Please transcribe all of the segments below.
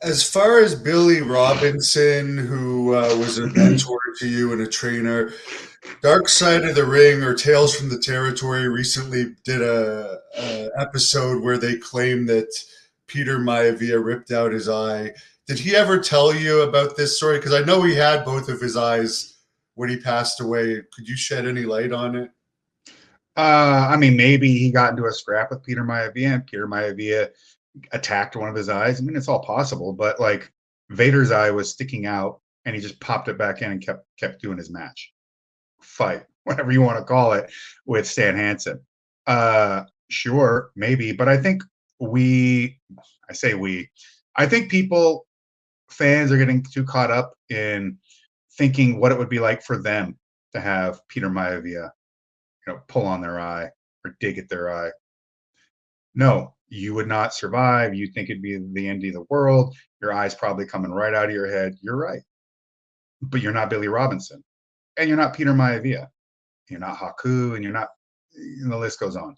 As far as Billy Robinson, who was a mentor to you and a trainer, Dark Side of the Ring or Tales from the Territory recently did a episode where they claim that Peter Maivia ripped out his eye. Did he ever tell you about this story? Because I know he had both of his eyes when he passed away. Could you shed any light on it? I mean, maybe he got into a scrap with Peter Maivia, and Peter Maivia attacked one of his eyes. I mean, it's all possible, but like Vader's eye was sticking out, and he just popped it back in and kept doing his match, fight, whatever you want to call it, with Stan Hansen. Sure, maybe, but I think we, I say we, I think people, fans are getting too caught up in thinking what it would be like for them to have Peter Maivia, pull on their eye or dig at their eye. No, you would not survive. You think it'd be the end of the world. Your eye's probably coming right out of your head. You're right. But you're not Billy Robinson. And you're not Peter Maivia. You're not Haku, and you're not, and the list goes on.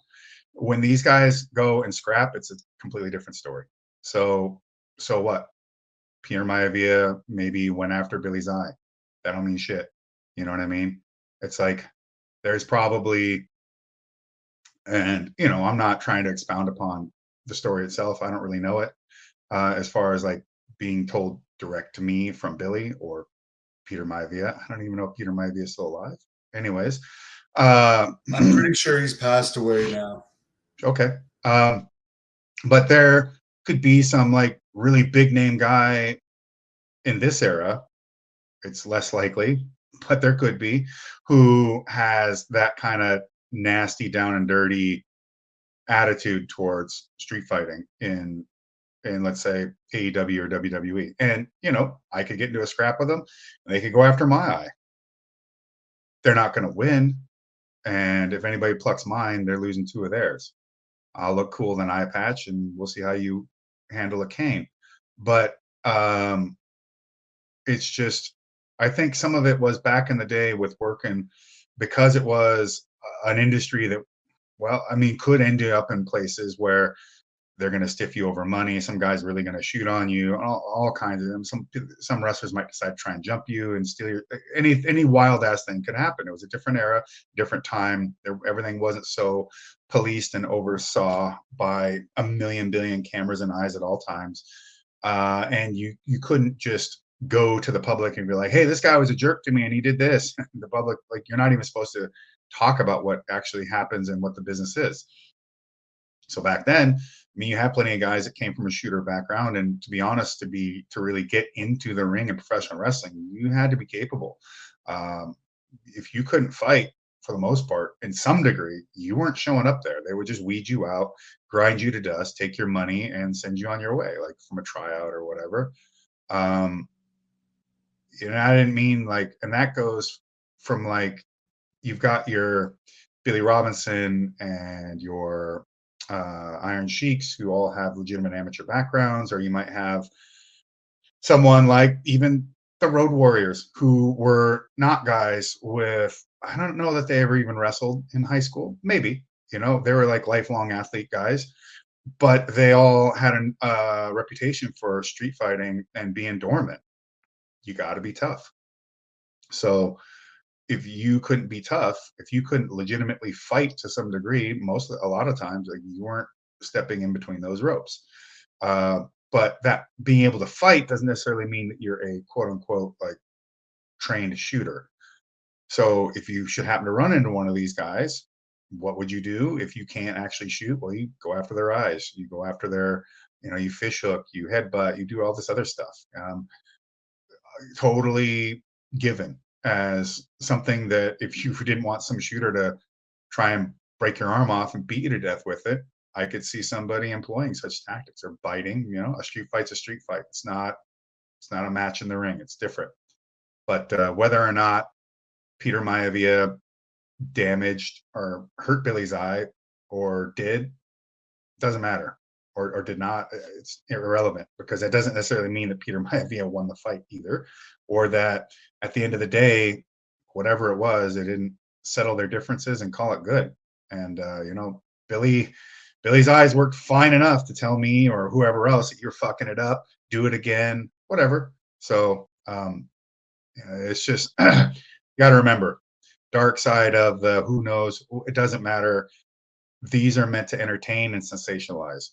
When these guys go and scrap, it's a completely different story. So, so what? Peter Maivia maybe went after Billy's eye. That don't mean shit. You know what I mean? It's like there's probably, and I'm not trying to expound upon the story itself. I don't really know it, as far as like being told direct to me from Billy or Peter Maivia. I don't even know if Peter Maivia is still alive. Anyways, uh, I'm pretty sure he's passed away now. okay. Um, but there could be some like really big name guy in this era. It's less likely, but there could be, who has that kind of nasty, down and dirty attitude towards street fighting in let's say AEW or WWE. And I could get into a scrap with them, and they could go after my eye. They're not going to win, and if anybody plucks mine, they're losing two of theirs. I'll look cool with an eye patch, and we'll see how you handle a cane. But it's just, I think some of it was back in the day with working, because it was an industry that, well, I mean, could end up in places where they're going to stiff you over money. Some guys really going to shoot on you. All kinds of them. Some wrestlers might decide to try and jump you and steal your. Any wild ass thing could happen. It was a different era, different time. Everything wasn't so policed and oversaw by a million billion cameras and eyes at all times. And you couldn't just go to the public and be like, hey, this guy was a jerk to me and he did this. The public, like, you're not even supposed to talk about what actually happens and what the business is. So back then, I mean, you had plenty of guys that came from a shooter background, and to be honest, to really get into the ring in professional wrestling, you had to be capable. Um, if you couldn't fight, for the most part, in some degree, you weren't showing up there. They would just weed you out, grind you to dust, take your money, and send you on your way, like from a tryout or whatever. Um, I didn't mean like, and that goes from like, you've got your Billy Robinson and your Iron Sheiks, who all have legitimate amateur backgrounds, or you might have someone like even the Road Warriors, who were not guys with, I don't know that they ever even wrestled in high school. Maybe, they were like lifelong athlete guys, but they all had a reputation for street fighting and being dormant. You got to be tough. So if you couldn't be tough, if you couldn't legitimately fight to some degree, a lot of times, like, you weren't stepping in between those ropes. But that being able to fight doesn't necessarily mean that you're a quote unquote like trained shooter. So if you should happen to run into one of these guys, what would you do if you can't actually shoot? Well, you go after their eyes, you go after their, you fish hook, you headbutt, you do all this other stuff. Totally given as something that if you didn't want some shooter to try and break your arm off and beat you to death with it, I could see somebody employing such tactics or biting. A street fight's a street fight. It's not a match in the ring. It's different. But whether or not Peter Maivia damaged or hurt Billy's eye or doesn't matter, or did not. It's irrelevant, because that doesn't necessarily mean that Peter Maivia won the fight either, or that at the end of the day, whatever it was, they didn't settle their differences and call it good. And Billy's eyes worked fine enough to tell me or whoever else that you're fucking it up. do it again, whatever. So yeah, it's just you got to remember, dark side of the who knows. It doesn't matter. These are meant to entertain and sensationalize.